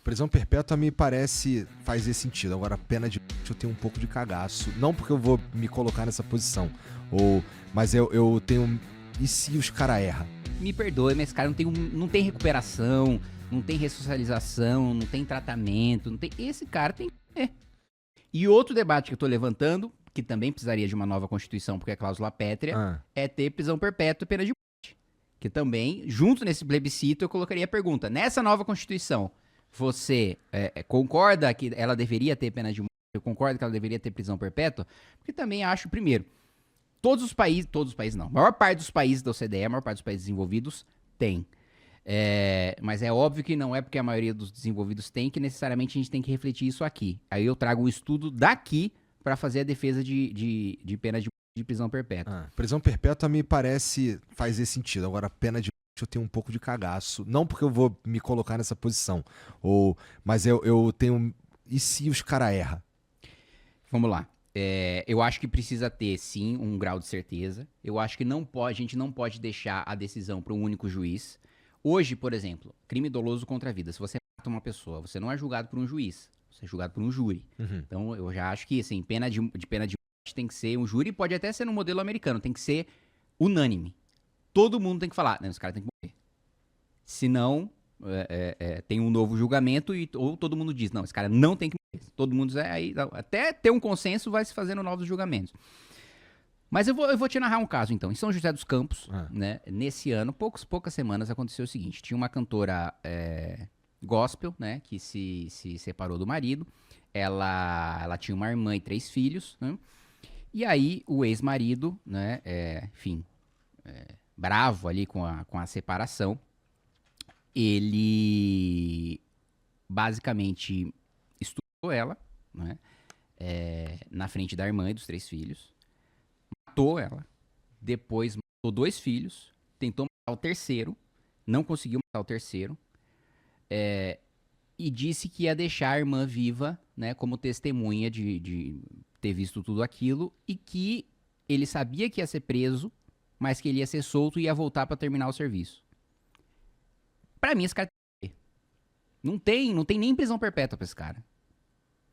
Prisão perpétua me parece fazer sentido. Agora, pena de morte eu tenho um pouco de cagaço. Não porque eu vou me colocar nessa posição. Mas eu tenho... E se os caras erram? Me perdoe, mas esse cara não tem recuperação, não tem ressocialização, não tem tratamento, não tem... Esse cara tem que ter. E outro debate que eu tô levantando, que também precisaria de uma nova Constituição, porque é cláusula pétrea, é ter prisão perpétua e pena de morte. Que também, junto nesse plebiscito, eu colocaria a pergunta: nessa nova Constituição, você concorda que ela deveria ter pena de morte? Eu concordo que ela deveria ter prisão perpétua? Porque também acho, primeiro, todos os países não, a maior parte dos países da OCDE, a maior parte dos países desenvolvidos tem. Mas é óbvio que não é porque a maioria dos desenvolvidos tem que necessariamente a gente tem que refletir isso aqui. Aí eu trago um estudo daqui para fazer a defesa de pena de prisão perpétua. Prisão perpétua me parece fazer sentido. Agora, pena de morte eu tenho um pouco de cagaço. Não porque eu vou me colocar nessa posição. Mas eu tenho... E se os caras erram? Vamos lá. Eu acho que precisa ter, sim, um grau de certeza. Eu acho que a gente não pode deixar a decisão para um único juiz. Hoje, por exemplo, crime doloso contra a vida. Se você mata uma pessoa, você não é julgado por um juiz. Você é julgado por um júri. Uhum. Então, eu já acho que, assim, pena de morte tem que ser um júri. Pode até ser no modelo americano. Tem que ser unânime. Todo mundo tem que falar: não, esse cara tem que morrer. Senão, tem um novo julgamento ou todo mundo diz: não, esse cara não tem que morrer. Todo mundo diz, aí, até ter um consenso vai se fazendo novos julgamentos. Mas eu vou te narrar um caso, então. Em São José dos Campos, né, nesse ano, poucas semanas, aconteceu o seguinte. Tinha uma cantora gospel, né, que se separou do marido. Ela tinha uma irmã e 3 filhos, né? E aí, o ex-marido, né, bravo ali com a separação, ele basicamente estuprou ela, né, na frente da irmã e dos 3 filhos. Matou ela, depois matou 2 filhos, tentou matar o terceiro, não conseguiu matar o terceiro, e disse que ia deixar a irmã viva, né, como testemunha de ter visto tudo aquilo, e que ele sabia que ia ser preso, mas que ele ia ser solto e ia voltar pra terminar o serviço. Pra mim, esse cara não tem nem prisão perpétua pra esse cara.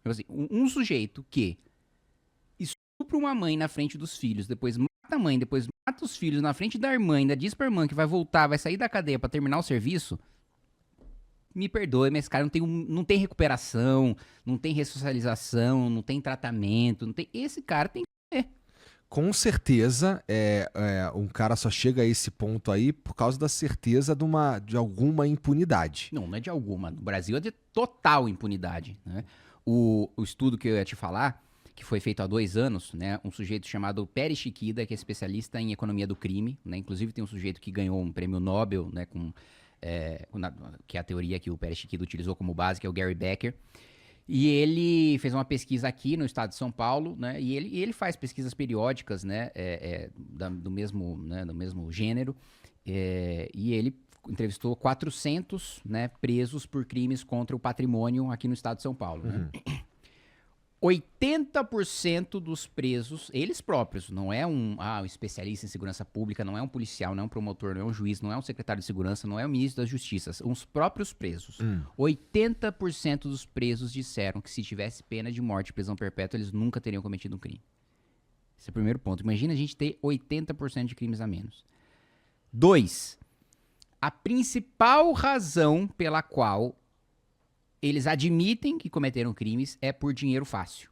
Assim, um sujeito que estupra uma mãe na frente dos filhos, depois mata a mãe, depois mata os filhos na frente da irmã, ainda diz pra irmã que vai voltar, vai sair da cadeia pra terminar o serviço. Me perdoe, mas esse cara não tem recuperação, não tem ressocialização, não tem tratamento, não tem... Esse cara tem que ter. Com certeza, um cara só chega a esse ponto aí por causa da certeza de alguma impunidade. Não é de alguma. No Brasil é de total impunidade, né? O estudo que eu ia te falar, que foi feito há 2 anos, né? Um sujeito chamado Peri Shikkida, que é especialista em economia do crime, né? Inclusive tem um sujeito que ganhou um prêmio Nobel, né? Que é a teoria que o Peri Shikkida utilizou como base, que é o Gary Becker. E ele fez uma pesquisa aqui no estado de São Paulo, né? E ele faz pesquisas periódicas, né? Do mesmo gênero. E ele entrevistou 400, né, presos por crimes contra o patrimônio aqui no estado de São Paulo. Né? 80% dos presos, eles próprios, não é um especialista em segurança pública, não é um policial, não é um promotor, não é um juiz, não é um secretário de segurança, não é o ministro da Justiça, são os próprios presos. 80% dos presos disseram que se tivesse pena de morte e prisão perpétua, eles nunca teriam cometido um crime. Esse é o primeiro ponto. Imagina a gente ter 80% de crimes a menos. 2. A principal razão pela qual eles admitem que cometeram crimes é por dinheiro fácil.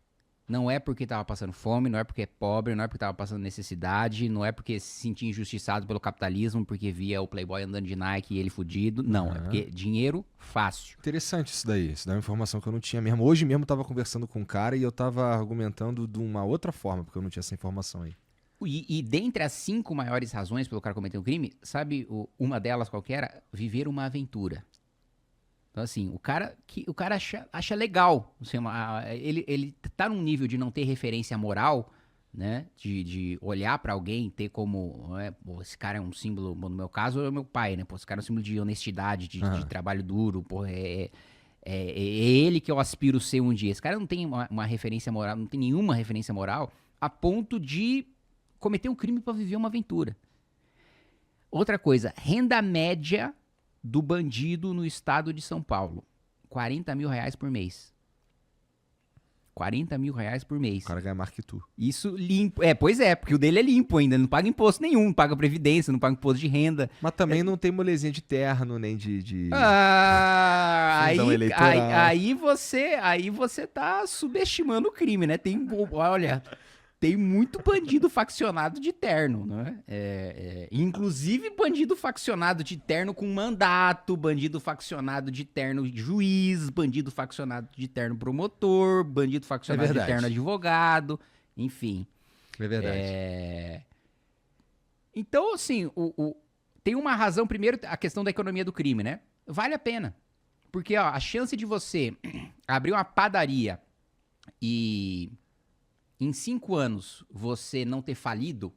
Não é porque tava passando fome, não é porque é pobre, não é porque tava passando necessidade, não é porque se sentia injustiçado pelo capitalismo, porque via o Playboy andando de Nike e ele fudido. Não, é porque dinheiro fácil. Interessante isso daí. Isso daí é uma informação que eu não tinha mesmo. Hoje mesmo eu tava conversando com um cara e eu tava argumentando de uma outra forma, porque eu não tinha essa informação aí. E dentre as 5 maiores razões pelo cara cometer um crime, sabe uma delas qual que era? Viver uma aventura. Então, assim, o cara acha legal. Assim, ele tá num nível de não ter referência moral, né? De olhar pra alguém, ter como... Pô, esse cara é um símbolo... Bom, no meu caso, é o meu pai, né? Pô, esse cara é um símbolo de honestidade, de trabalho duro. Pô, é ele que eu aspiro ser um dia. Esse cara não tem uma referência moral, não tem nenhuma referência moral a ponto de cometer um crime pra viver uma aventura. Outra coisa, renda média do bandido no estado de São Paulo. 40 mil reais por mês. 40 mil reais por mês. O cara ganha mais que tu. Isso limpo. Pois é, porque o dele é limpo ainda. Não paga imposto nenhum, não paga previdência, não paga imposto de renda. Mas também não tem molezinha de terno, nem de... Fundão eleitoral. Aí você tá subestimando o crime, né? Olha, tem muito bandido faccionado de terno, né? Inclusive bandido faccionado de terno com mandato, bandido faccionado de terno de juiz, bandido faccionado de terno promotor, bandido faccionado de terno advogado, enfim. É verdade. Então, assim, tem uma razão, primeiro, a questão da economia do crime, né? Vale a pena. Porque, ó, a chance de você abrir uma padaria e em 5 anos você não ter falido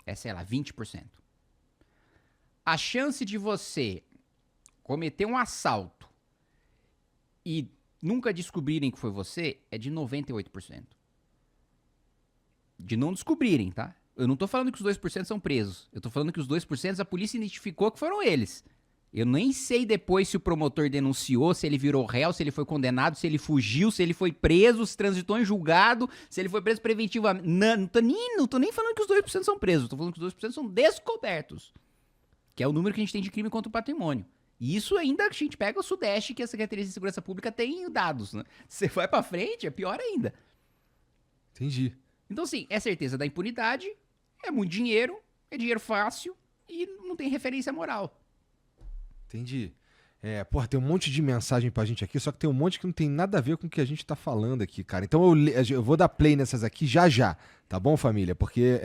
é, sei lá, 20%. A chance de você cometer um assalto e nunca descobrirem que foi você é de 98%. De não descobrirem, tá? Eu não tô falando que os 2% são presos. Eu tô falando que os 2% a polícia identificou que foram eles. Eu nem sei depois se o promotor denunciou, se ele virou réu, se ele foi condenado, se ele fugiu, se ele foi preso, se transitou em julgado, se ele foi preso preventivamente. Não tô nem falando que os 2% são presos, tô falando que os 2% são descobertos. Que é o número que a gente tem de crime contra o patrimônio. E isso ainda a gente pega o Sudeste, que a Secretaria de Segurança Pública tem dados, né? Se você vai pra frente, é pior ainda. Entendi. Então, assim, é certeza da impunidade, é muito dinheiro, é dinheiro fácil e não tem referência moral. Entendi. Porra, tem um monte de mensagem pra gente aqui, só que tem um monte que não tem nada a ver com o que a gente tá falando aqui, cara. Então eu vou dar play nessas aqui já, tá bom, família? Porque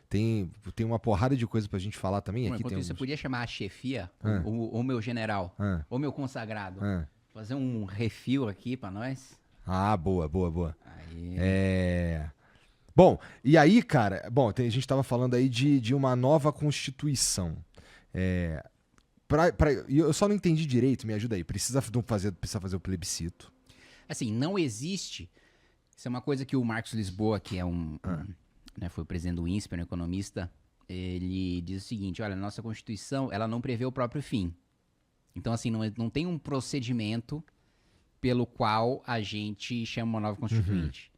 tem uma porrada de coisa pra gente falar também. Aqui Enquanto tem isso, você podia chamar a chefia, ou meu general, ou meu consagrado, fazer um refil aqui pra nós. Ah, boa. Aí... Bom, e aí, cara, a gente tava falando aí de uma nova Constituição. Eu só não entendi direito, me ajuda aí. Precisa fazer o plebiscito. Assim, não existe. Isso é uma coisa que o Marcos Lisboa, que é foi o presidente do INSPER, um economista, ele diz o seguinte: olha, a nossa Constituição, ela não prevê o próprio fim. Então, assim, não tem um procedimento pelo qual a gente chama uma nova Constituinte.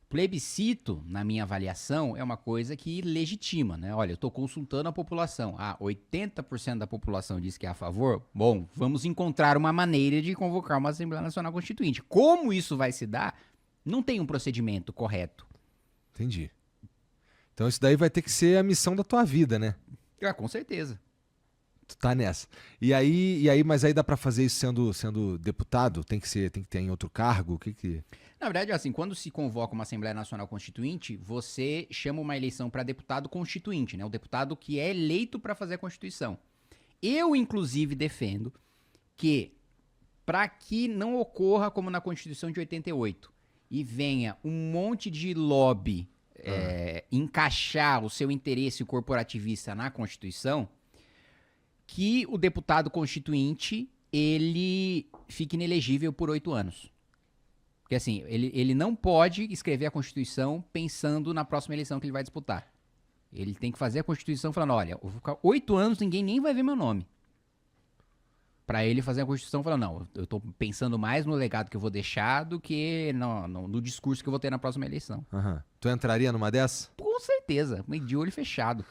Plebiscito, na minha avaliação, é uma coisa que legitima, né? Olha, eu estou consultando a população. 80% da população diz que é a favor. Bom, vamos encontrar uma maneira de convocar uma Assembleia Nacional Constituinte. Como isso vai se dar, não tem um procedimento correto. Entendi. Então isso daí vai ter que ser a missão da tua vida, né? Com certeza. Tu tá nessa. Mas aí dá pra fazer isso sendo deputado? Tem que ter em outro cargo? O que... Na verdade, assim, quando se convoca uma Assembleia Nacional Constituinte, você chama uma eleição para deputado constituinte, né? O deputado que é eleito para fazer a Constituição. Eu, inclusive, defendo que, para que não ocorra como na Constituição de 88 e venha um monte de lobby encaixar o seu interesse corporativista na Constituição, que o deputado constituinte, ele fique inelegível por 8 anos. Porque assim, ele não pode escrever a Constituição pensando na próxima eleição que ele vai disputar. Ele tem que fazer a Constituição falando, olha, eu vou ficar 8 anos, ninguém nem vai ver meu nome. Pra ele fazer a Constituição falando, não, eu tô pensando mais no legado que eu vou deixar do que no discurso que eu vou ter na próxima eleição. Tu entraria numa dessa? Com certeza, de olho fechado.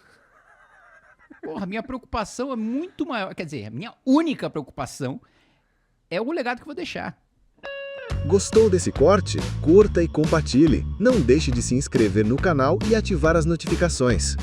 Porra, minha preocupação é muito maior. Quer dizer, a minha única preocupação é o legado que eu vou deixar. Gostou desse corte? Curta e compartilhe. Não deixe de se inscrever no canal e ativar as notificações.